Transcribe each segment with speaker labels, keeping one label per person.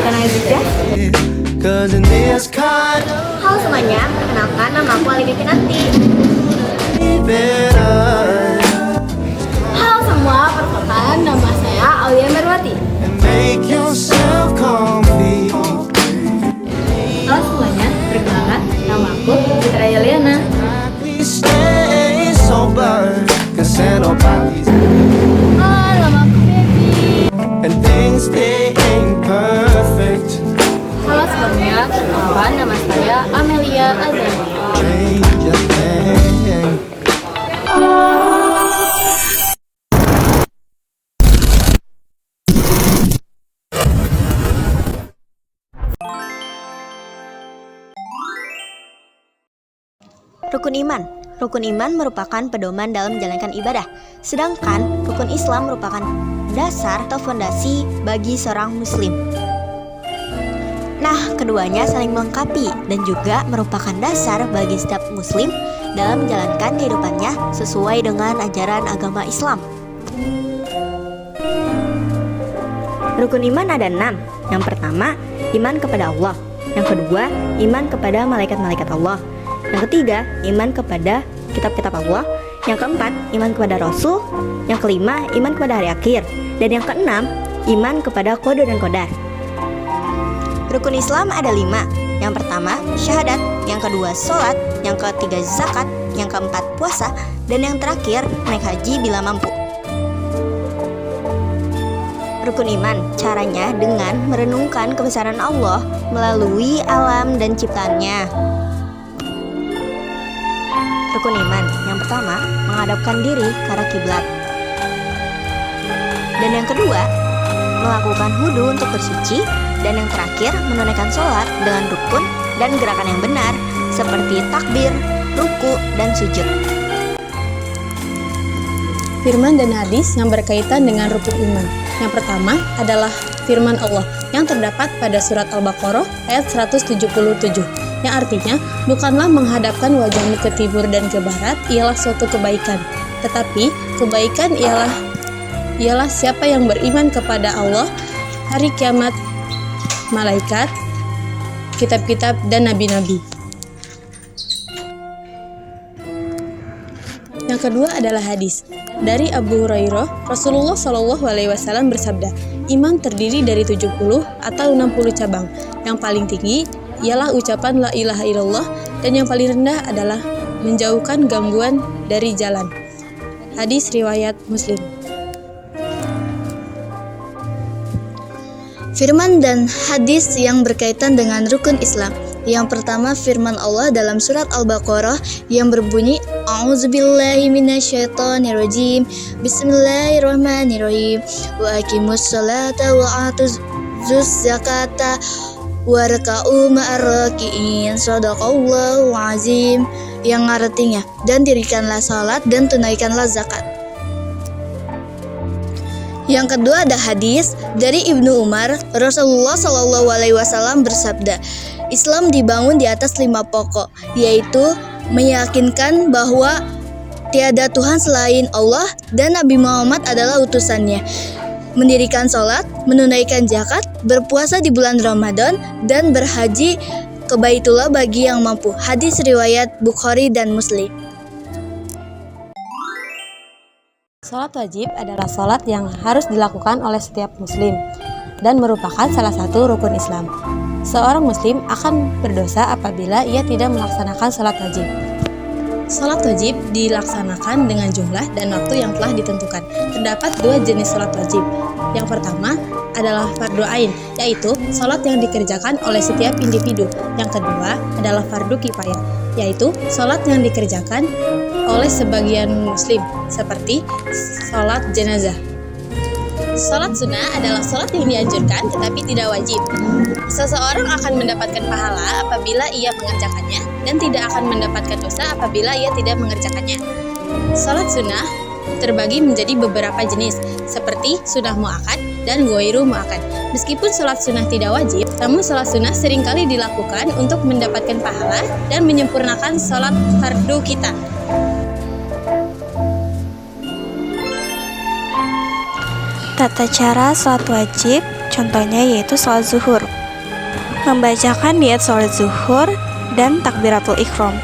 Speaker 1: Kanazija. Halo semuanya, perkenalkan nama aku Alini Pinanti. Halo semua, perkenalkan nama saya Aulia Merwati. Halo semuanya, perkenalkan nama aku Fitra Yeliana. Halo, nama aku Baby. Halo semuanya, perkenalkan nama saya Amelia Azania.
Speaker 2: Rukun iman. Rukun iman merupakan pedoman dalam menjalankan ibadah. Sedangkan rukun Islam merupakan dasar atau fondasi bagi seorang muslim. Nah, keduanya saling melengkapi dan juga merupakan dasar bagi setiap muslim dalam menjalankan kehidupannya sesuai dengan ajaran agama Islam. Rukun iman ada 6. Yang pertama, iman kepada Allah. Yang kedua, iman kepada malaikat-malaikat Allah. Yang ketiga, iman kepada kitab-kitab Allah. Yang keempat, iman kepada Rasul. Yang kelima, iman kepada hari akhir. Dan yang keenam, iman kepada qada dan qadar. Rukun Islam ada 5. Yang pertama, syahadat. Yang kedua, sholat. Yang ketiga, zakat. Yang keempat, puasa. Dan yang terakhir, naik haji bila mampu. Rukun iman, caranya dengan merenungkan kebesaran Allah melalui alam dan ciptaannya. Rukun iman yang pertama, menghadapkan diri ke arah kiblat. Dan yang kedua, melakukan wudu untuk bersuci. Dan yang terakhir, menunaikan sholat dengan rukun dan gerakan yang benar seperti takbir, ruku, dan sujud.
Speaker 3: Firman dan hadis yang berkaitan dengan rukun iman. Yang pertama adalah firman Allah yang terdapat pada surat Al-Baqarah ayat 177. Yang artinya, bukanlah menghadapkan wajahmu ke timur dan ke barat ialah suatu kebaikan, tetapi kebaikan ialah siapa yang beriman kepada Allah, hari kiamat, malaikat, kitab-kitab, dan nabi-nabi. Yang kedua adalah hadis. Dari Abu Hurairah, Rasulullah SAW bersabda, iman terdiri dari 70 atau 60 cabang. Yang paling tinggi ialah ucapan la ilaha illallah, dan yang paling rendah adalah menjauhkan gangguan dari jalan. Hadis riwayat Muslim.
Speaker 4: Firman dan hadis yang berkaitan dengan rukun Islam. Yang pertama, firman Allah dalam surat Al-Baqarah yang berbunyi, A'udzubillahi minasyaitonirrajim, Bismillahirrahmanirrahim, wa aqimus sholata wa atuz zakata warka'u ma'arraki'in, sadaqallahu azim. Yang artinya, dan dirikanlah salat dan tunaikanlah zakat. Yang kedua ada hadis dari Ibnu Umar, Rasulullah SAW bersabda, Islam dibangun di atas 5 pokok, yaitu meyakinkan bahwa tiada Tuhan selain Allah dan Nabi Muhammad adalah utusannya, mendirikan sholat, menunaikan zakat, berpuasa di bulan Ramadan, dan berhaji ke Baitullah bagi yang mampu. Hadis riwayat Bukhari dan Muslim.
Speaker 3: Salat wajib adalah salat yang harus dilakukan oleh setiap muslim dan merupakan salah satu rukun Islam. Seorang muslim akan berdosa apabila ia tidak melaksanakan salat wajib. Salat wajib dilaksanakan dengan jumlah dan waktu yang telah ditentukan. Terdapat 2 jenis salat wajib. Yang pertama adalah fardu ain, yaitu salat yang dikerjakan oleh setiap individu. Yang kedua adalah fardu kifayah, yaitu salat yang dikerjakan oleh sebagian muslim, seperti salat jenazah. Salat sunnah adalah salat yang dianjurkan tetapi tidak wajib. Seseorang akan mendapatkan pahala apabila ia mengerjakannya dan tidak akan mendapatkan dosa apabila ia tidak mengerjakannya. Salat sunnah terbagi menjadi beberapa jenis, seperti sunnah muakkad dan ghairu muakkad. Meskipun salat sunnah tidak wajib, namun salat sunnah seringkali dilakukan untuk mendapatkan pahala dan menyempurnakan salat fardu kita.
Speaker 2: Tata cara salat wajib
Speaker 3: Contohnya yaitu sholat zuhur. Membacakan niat sholat zuhur dan takbiratul ihram.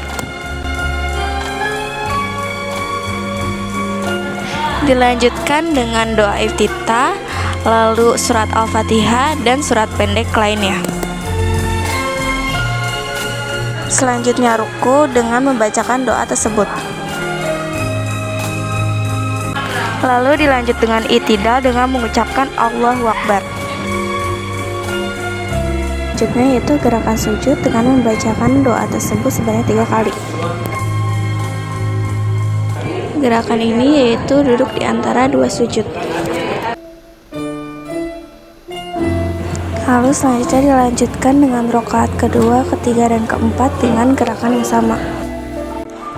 Speaker 3: Dilanjutkan dengan doa iftitah, lalu surat Al-Fatihah dan surat pendek lainnya. Selanjutnya ruku dengan membacakan doa tersebut. Lalu dilanjut dengan i'tidal dengan mengucapkan Allahu Akbar. Selanjutnya yaitu gerakan sujud dengan membacakan doa tersebut sebanyak 3 kali. Gerakan ini yaitu duduk di antara 2 sujud. Lalu selanjutnya dilanjutkan dengan rakaat kedua, ketiga, dan keempat dengan gerakan yang sama.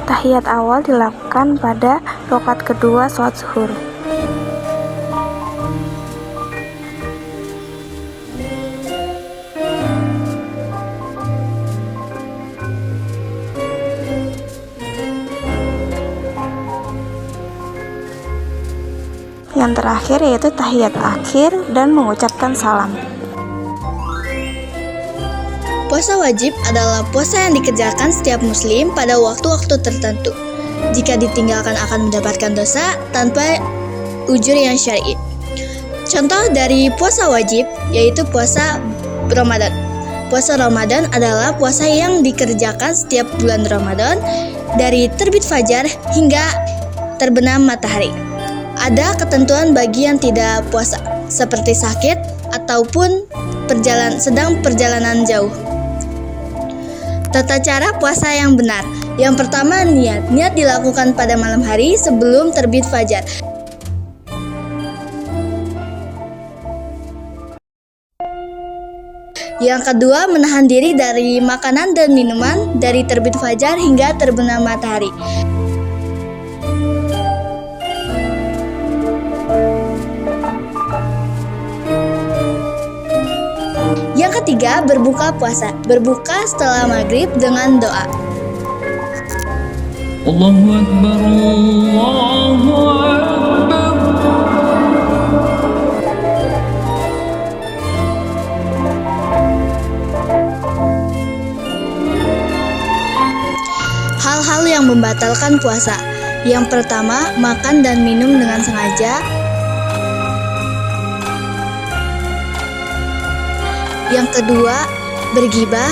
Speaker 3: Tahiyat awal dilakukan pada rakaat kedua sholat zuhur. Yang terakhir yaitu tahiyat akhir dan mengucapkan salam.
Speaker 4: Puasa wajib adalah puasa yang dikerjakan setiap muslim pada waktu-waktu tertentu. Jika ditinggalkan akan mendapatkan dosa tanpa ujur yang syar'i. Contoh dari puasa wajib yaitu puasa Ramadan. Puasa Ramadan adalah puasa yang dikerjakan setiap bulan Ramadan dari terbit fajar hingga terbenam matahari. Ada ketentuan bagi yang tidak puasa, seperti sakit ataupun sedang perjalanan jauh. Tata cara puasa yang benar. Yang pertama, niat. Niat dilakukan pada malam hari sebelum terbit fajar. Yang kedua, menahan diri dari makanan dan minuman dari terbit fajar hingga terbenam matahari. Yang ketiga, berbuka puasa. Berbuka setelah maghrib dengan doa.
Speaker 5: Allahu Akbar, Allahu Akbar.
Speaker 4: Hal-hal yang membatalkan puasa. Yang pertama, makan dan minum dengan sengaja. Yang kedua, bergibah.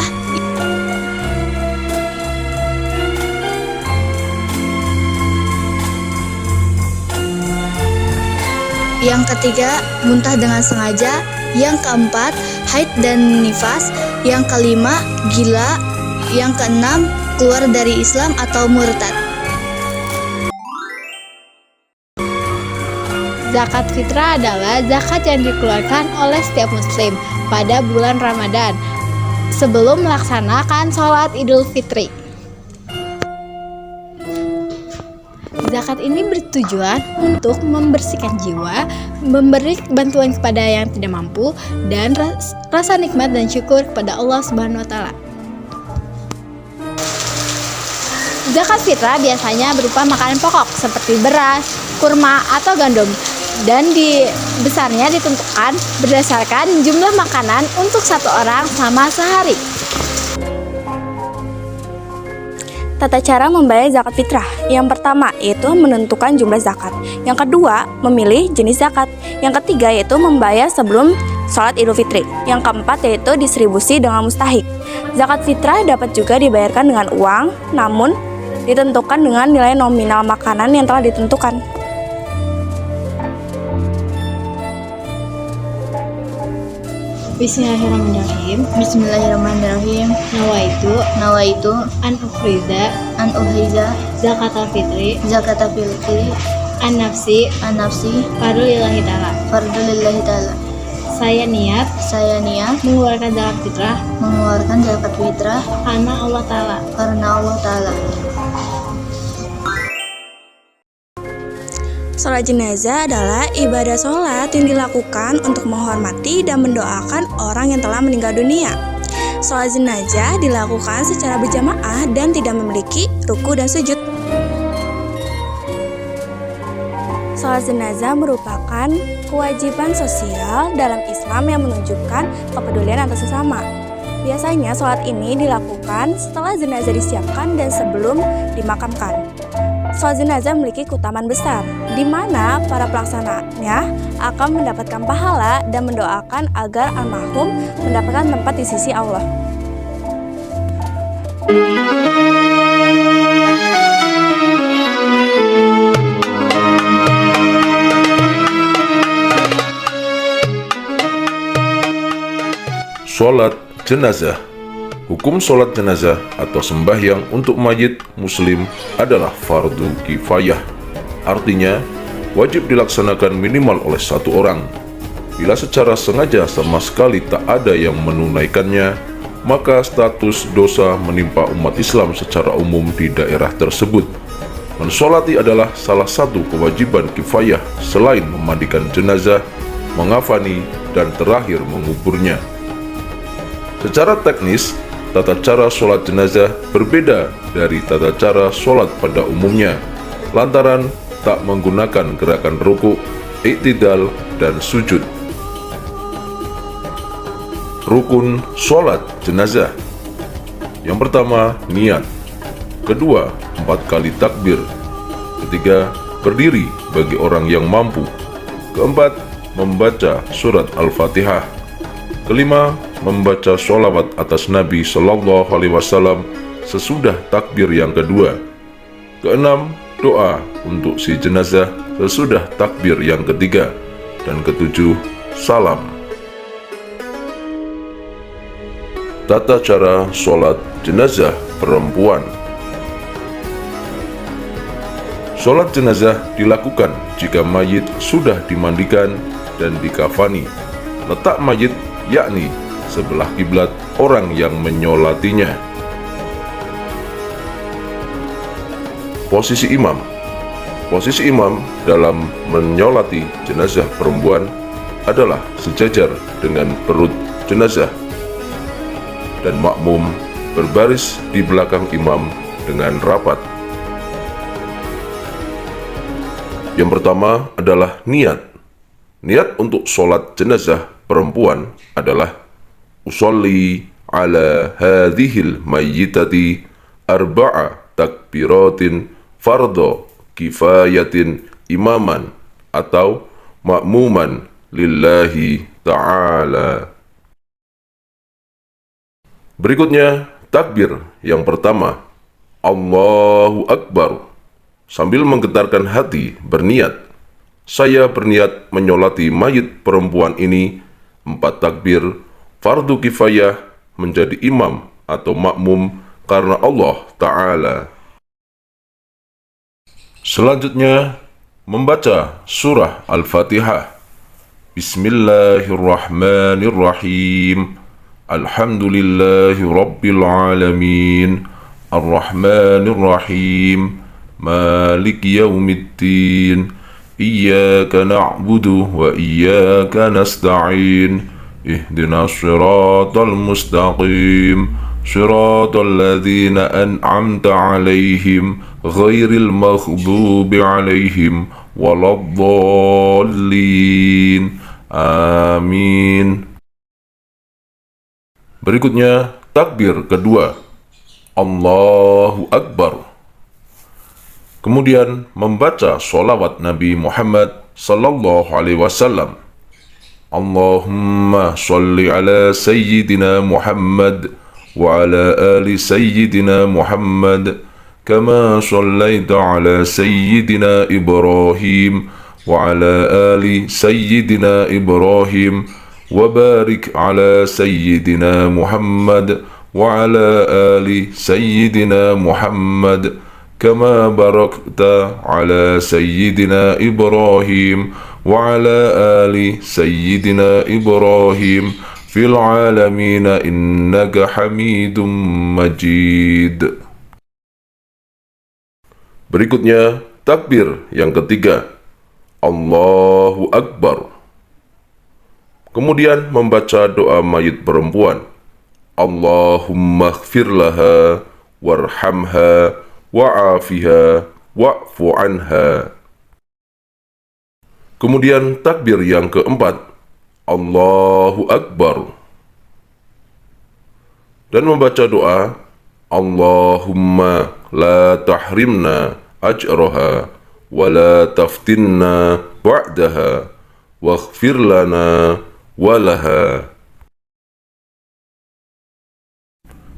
Speaker 4: Yang ketiga, muntah dengan sengaja. Yang keempat, haid dan nifas. Yang kelima, gila. Yang keenam, keluar dari Islam atau murtad.
Speaker 1: Zakat fitrah adalah zakat yang dikeluarkan oleh setiap muslim pada bulan Ramadan sebelum melaksanakan sholat Idul Fitri. Zakat ini bertujuan untuk membersihkan jiwa, memberi bantuan kepada yang tidak mampu, dan rasa nikmat dan syukur kepada Allah Subhanahu wa Ta'ala. Zakat fitrah biasanya berupa makanan pokok seperti beras, kurma, atau gandum, dan besarnya ditentukan berdasarkan jumlah makanan untuk satu orang selama sehari.
Speaker 3: Tata cara membayar zakat fitrah. Yang pertama yaitu menentukan jumlah zakat. Yang kedua, memilih jenis zakat. Yang ketiga yaitu membayar sebelum sholat Idul Fitri. Yang keempat yaitu distribusi dengan mustahik. Zakat fitrah dapat juga dibayarkan dengan uang, namun ditentukan dengan nilai nominal makanan yang telah ditentukan.
Speaker 1: Bismillahirrahmanirrahim.
Speaker 4: Bismillahirrahmanirrahim. Nawaitu
Speaker 1: An
Speaker 4: ukhriza
Speaker 1: zakatal fitri
Speaker 4: zakata fitri
Speaker 1: an nafsi
Speaker 4: fardulillahi
Speaker 1: lillahi ta'ala. Saya niat mengeluarkan zakat fitrah karena Allah Ta'ala.
Speaker 3: Sholat jenazah adalah ibadah sholat yang dilakukan untuk menghormati dan mendoakan orang yang telah meninggal dunia. Sholat jenazah dilakukan secara berjamaah dan tidak memiliki ruku dan sujud.
Speaker 6: Sholat jenazah merupakan kewajiban sosial dalam Islam yang menunjukkan kepedulian atas sesama. Biasanya sholat ini dilakukan setelah jenazah disiapkan dan sebelum dimakamkan. Sholat jenazah memiliki keutamaan besar, di mana para pelaksananya akan mendapatkan pahala dan mendoakan agar almarhum mendapatkan tempat di sisi Allah.
Speaker 7: Sholat jenazah. Hukum sholat jenazah atau sembahyang untuk mayit muslim adalah fardu kifayah. Artinya, wajib dilaksanakan minimal oleh satu orang. Bila secara sengaja sama sekali tak ada yang menunaikannya, maka status dosa menimpa umat Islam secara umum di daerah tersebut. Mensolati adalah salah satu kewajiban kifayah selain memandikan jenazah, mengafani, dan terakhir menguburnya. Secara teknis, tata cara sholat jenazah berbeda dari tata cara sholat pada umumnya, lantaran tak menggunakan gerakan rukuk, iktidal, dan sujud. Rukun sholat jenazah. Yang pertama, niat. Kedua, 4 kali takbir. Ketiga, berdiri bagi orang yang mampu. Keempat, membaca surat Al-Fatihah. Kelima, membaca sholawat atas Nabi Sallallahu Alaihi Wasallam sesudah takbir yang kedua. Keenam, doa untuk si jenazah sesudah takbir yang ketiga. Dan ketujuh, salam. Tata cara sholat jenazah perempuan. Sholat jenazah dilakukan jika mayit sudah dimandikan dan dikafani. Letak mayit yakni sebelah kiblat orang yang menyolatinya. Posisi imam. Posisi imam dalam menyolati jenazah perempuan adalah sejajar dengan perut jenazah, dan makmum berbaris di belakang imam dengan rapat. Yang pertama adalah niat. Niat untuk sholat jenazah perempuan adalah usolli ala hadhil mayyitati arba'a takbiratin fardo kifayatin imaman atau makmuman lillahi ta'ala. Berikutnya, takbir yang pertama, Allahu Akbar. Sambil menggetarkan hati, berniat, saya berniat menyolati mayit perempuan ini 4 takbir, fardu kifayah, menjadi imam atau makmum karena Allah Ta'ala. Selanjutnya, membaca surah Al-Fatihah. Bismillahirrahmanirrahim. Alhamdulillahi Rabbil Alamin. Ar-Rahmanir-Rahim. Malik Yawmiddin. Iyyaka na'budu wa iyyaka nasta'in. Ihdinas siratal mustaqim. Siratal ladzina an'amta 'alaihim ghairil maghdubi 'alaihim waladdallin. Amin. Berikutnya, takbir kedua, Allahu Akbar. Kemudian membaca sholawat Nabi Muhammad Sallallahu Alaihi Wasallam. Allahumma sholli ala Sayyidina Muhammad wa ala ali Sayyidina Muhammad kama shollaita ala Sayyidina Ibrahim wa ala ali Sayyidina Ibrahim wa barik ala Sayyidina Muhammad wa ala ali Sayyidina Muhammad كما باركت على سيدنا إبراهيم وعلى آل سيدنا إبراهيم في العالمين إنك حميد مجيد. Berikutnya, takbir yang ketiga, Allahu Akbar. Kemudian membaca doa mayit perempuan, Allahumma ighfir laha warhamha wa'afiha wa'fu anha. Kemudian takbir yang keempat, Allahu Akbar. Dan membaca doa, Allahumma la tahrimna ajraha wa la taftinna ba'daha waghfir lana walaha.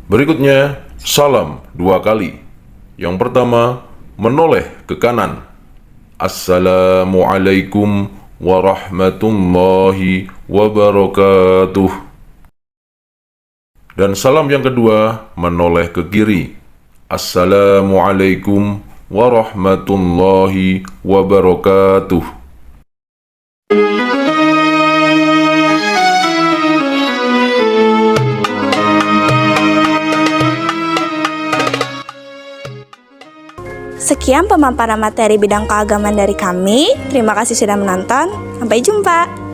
Speaker 7: Berikutnya, salam 2 kali. Yang pertama, menoleh ke kanan. Assalamualaikum warahmatullahi wabarakatuh. Dan salam yang kedua, menoleh ke kiri. Assalamualaikum warahmatullahi wabarakatuh.
Speaker 6: Sekian pemaparan materi bidang keagamaan dari kami. Terima kasih sudah menonton. Sampai jumpa.